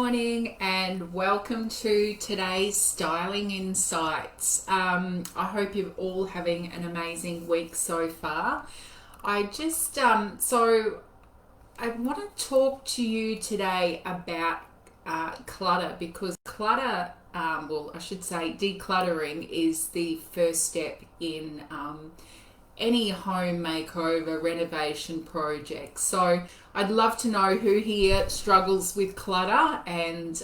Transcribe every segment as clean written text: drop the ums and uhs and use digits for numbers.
morning and welcome to today's Styling Insights. I hope you're all having an amazing week so far. I want to talk to you today about clutter, because clutter, I should say decluttering is the first step in any home makeover renovation project. So I'd love to know who here struggles with clutter and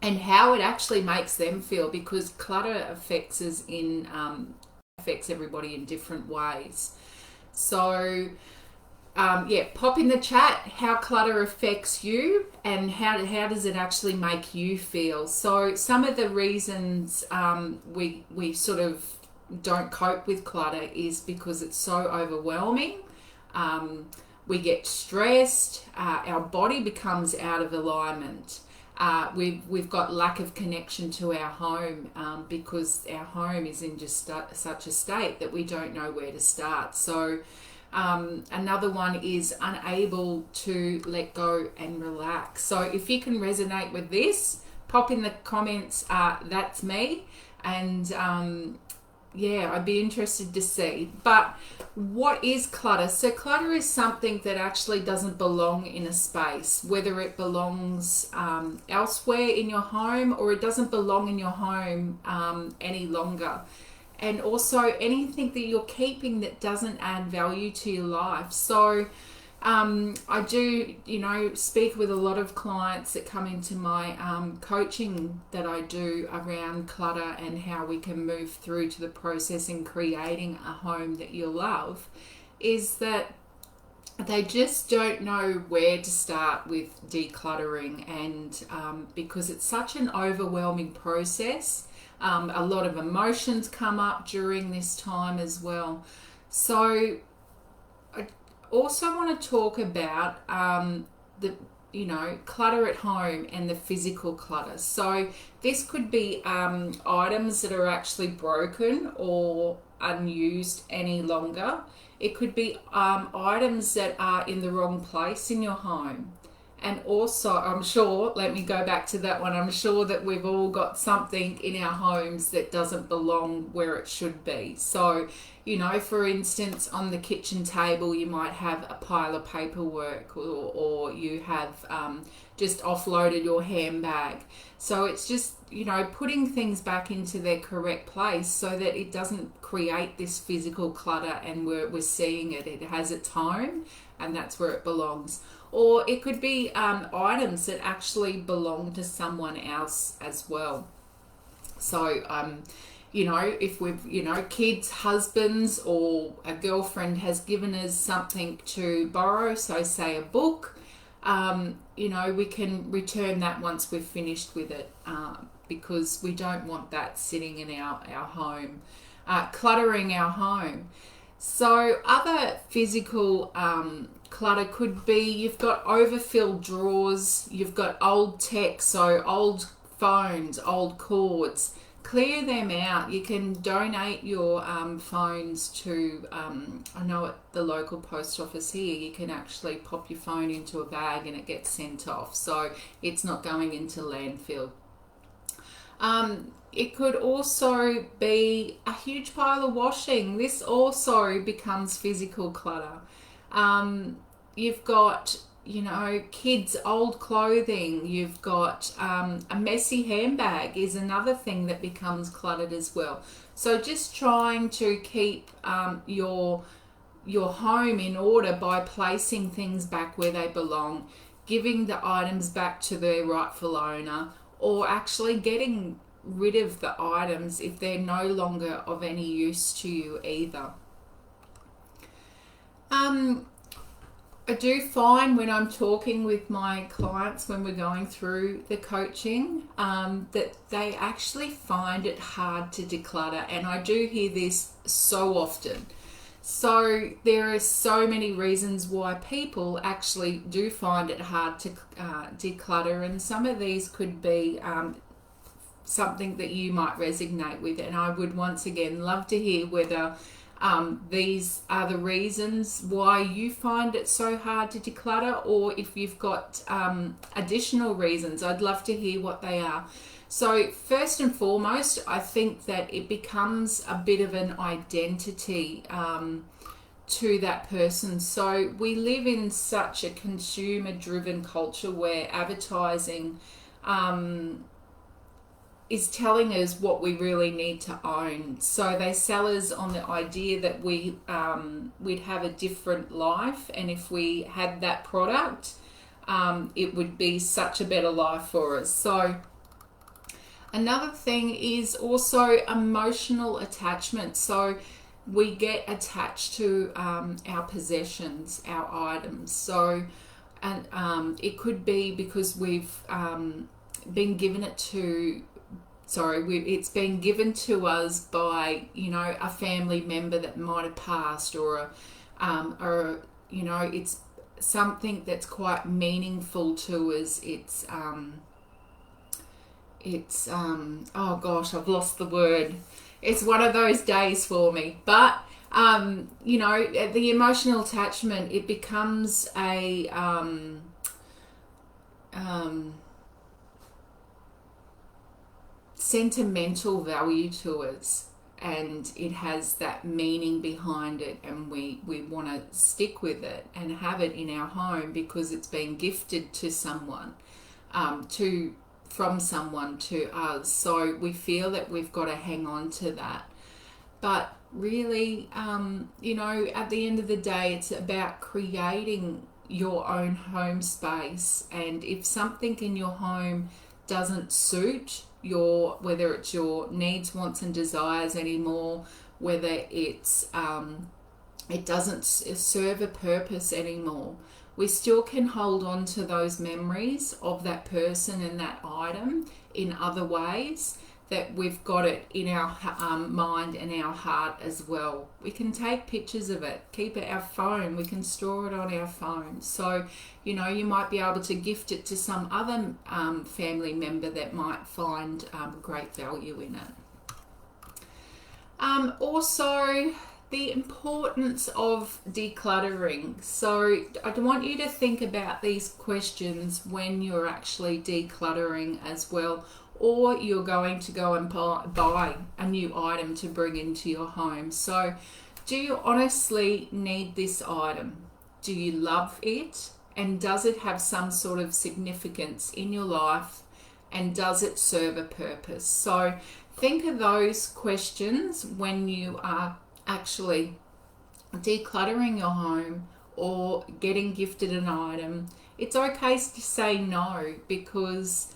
how it actually makes them feel, because clutter affects everybody in different ways. So pop in the chat how clutter affects you and how does it actually make you feel. So some of the reasons we sort of don't cope with clutter is because it's so overwhelming. We get stressed, our body becomes out of alignment. We've got lack of connection to our home because our home is in just such a state that we don't know where to start. So another one is unable to let go and relax. So if you can resonate with this, pop in the comments, that's me. And I'd be interested to see. But what is clutter? So clutter is something that actually doesn't belong in a space, whether it belongs elsewhere in your home or it doesn't belong in your home any longer. And also anything that you're keeping that doesn't add value to your life. So I do, speak with a lot of clients that come into my coaching that I do around clutter and how we can move through to the process in creating a home that you love, is that they just don't know where to start with decluttering. And because it's such an overwhelming process, a lot of emotions come up during this time as well. So also want to talk about clutter at home and the physical clutter. So this could be items that are actually broken or unused any longer. It could be items that are in the wrong place in your home. And also, I'm sure, let me go back to that one, I'm sure that we've all got something in our homes that doesn't belong where it should be. So, for instance, on the kitchen table, you might have a pile of paperwork, or you have just offloaded your handbag. So it's just, putting things back into their correct place so that it doesn't create this physical clutter and we're seeing it. It has its home and that's where it belongs. Or it could be items that actually belong to someone else as well. So, if we've, kids, husbands, or a girlfriend has given us something to borrow, so say a book, we can return that once we've finished with it, because we don't want that sitting in our home, cluttering our home. So other physical clutter could be, you've got overfilled drawers, you've got old tech, so old phones, old cords. Clear them out. You can donate your phones to, I know at the local post office here, you can actually pop your phone into a bag and it gets sent off. So it's not going into landfill. It could also be a huge pile of washing. This also becomes physical clutter. You've got, kids' old clothing. You've got a messy handbag is another thing that becomes cluttered as well. So just trying to keep your home in order by placing things back where they belong, giving the items back to their rightful owner, or actually getting rid of the items if they're no longer of any use to you either. I do find when I'm talking with my clients, when we're going through the coaching, that they actually find it hard to declutter, and I do hear this so often. So there are so many reasons why people actually do find it hard to declutter, and some of these could be something that you might resonate with. And I would once again love to hear whether these are the reasons why you find it so hard to declutter, or if you've got additional reasons, I'd love to hear what they are. So first and foremost, I think that it becomes a bit of an identity to that person. So we live in such a consumer-driven culture where advertising is telling us what we really need to own. So they sell us on the idea that we'd have a different life, and if we had that product, it would be such a better life for us. So another thing is also emotional attachment. So we get attached to our possessions, our items. So, and it could be because we've been given it to, it's been given to us by, you know, a family member that might have passed, or you know, it's something that's quite meaningful to us. It's oh gosh, I've lost the word. It's one of those days for me. But you know, the emotional attachment, it becomes a sentimental value to us, and it has that meaning behind it, and we want to stick with it and have it in our home because it's been gifted to someone, from someone to us. So we feel that we've got to hang on to that. But really, you know, at the end of the day, it's about creating your own home space. And if something in your home doesn't suit whether it's your needs, wants and desires anymore, whether it's it doesn't serve a purpose anymore, we still can hold on to those memories of that person and that item in other ways, that we've got it in our mind and our heart as well. We can take pictures of it, keep it our phone, we can store it on our phone. So, you know, you might be able to gift it to some other family member that might find great value in it. Also, the importance of decluttering. So I want you to think about these questions when you're actually decluttering as well, or you're going to go and buy a new item to bring into your home. So do you honestly need this item? Do you love it? And does it have some sort of significance in your life? And does it serve a purpose? So think of those questions when you are actually decluttering your home or getting gifted an item. It's okay to say no, because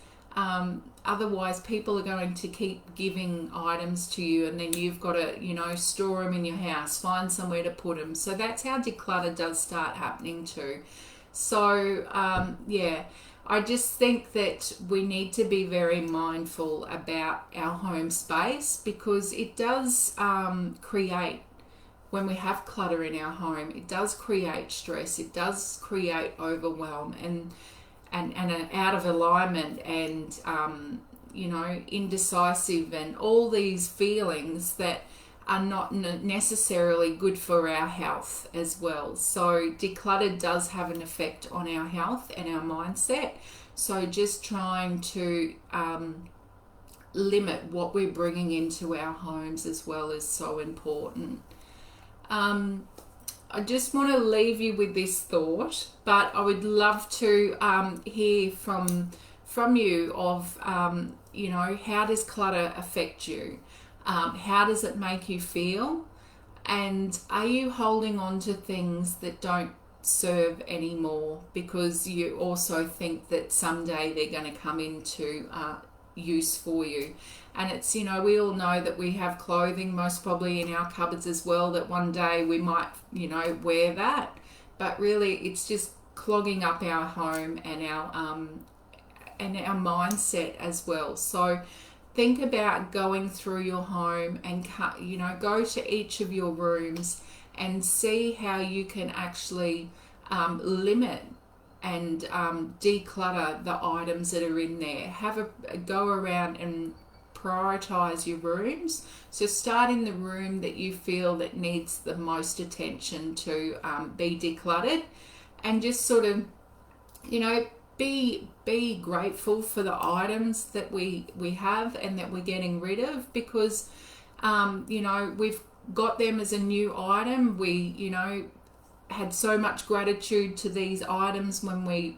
otherwise people are going to keep giving items to you, and then you've got to, you know, store them in your house, find somewhere to put them. So that's how declutter does start happening too. So yeah, I just think that we need to be very mindful about our home space, because it does create, when we have clutter in our home, it does create stress, it does create overwhelm and out of alignment, and you know, indecisive, and all these feelings that are not necessarily good for our health as well. So declutter does have an effect on our health and our mindset. So just trying to limit what we're bringing into our homes as well is so important. I just want to leave you with this thought, but I would love to hear from you of, you know, how does clutter affect you? How does it make you feel? And are you holding on to things that don't serve anymore because you also think that someday they're going to come into use for you? And it's, you know, we all know that we have clothing most probably in our cupboards as well, that one day we might, you know, wear that, but really it's just clogging up our home and our mindset as well. So think about going through your home and you know, go to each of your rooms and see how you can actually limit and declutter the items that are in there. Have a go around and prioritize your rooms. So start in the room that you feel that needs the most attention to be decluttered, and just sort of, you know, be grateful for the items that we have and that we're getting rid of, because you know, we've got them as a new item. We, you know, had so much gratitude to these items when we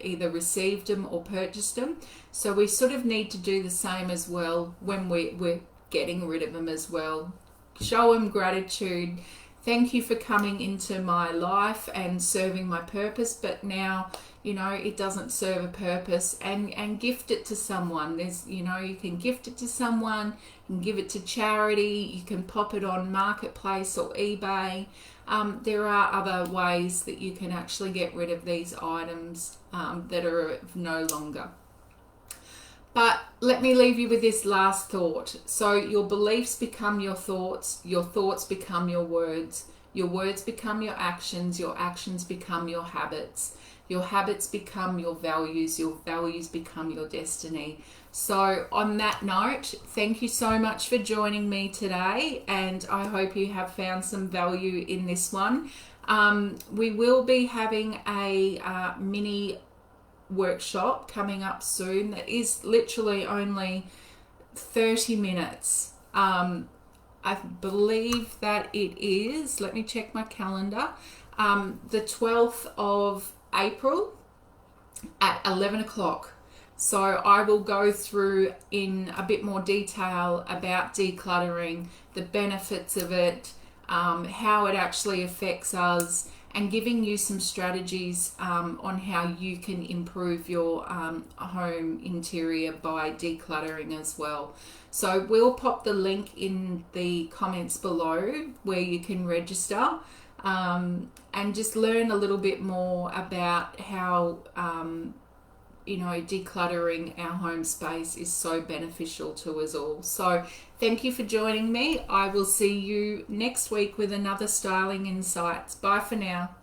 either received them or purchased them. So we sort of need to do the same as well when we're getting rid of them as well. Show them gratitude. Thank you for coming into my life and serving my purpose, but now, you know, it doesn't serve a purpose, and gift it to someone. There's, you know, you can gift it to someone, you can give it to charity, you can pop it on Marketplace or eBay. There are other ways that you can actually get rid of these items that are of no longer. But let me leave you with this last thought. So your beliefs become your thoughts become your words become your actions become your habits become your values become your destiny. So on that note, thank you so much for joining me today, and I hope you have found some value in this one. We will be having a mini workshop coming up soon that is literally only 30 minutes. I believe that it is, let me check my calendar, the 12th of April at 11 o'clock. So I will go through in a bit more detail about decluttering, the benefits of it, how it actually affects us, and giving you some strategies on how you can improve your home interior by decluttering as well. So we'll pop the link in the comments below where you can register and just learn a little bit more about how you know, decluttering our home space is so beneficial to us all. So thank you for joining me. I will see you next week with another Styling Insights. Bye for now.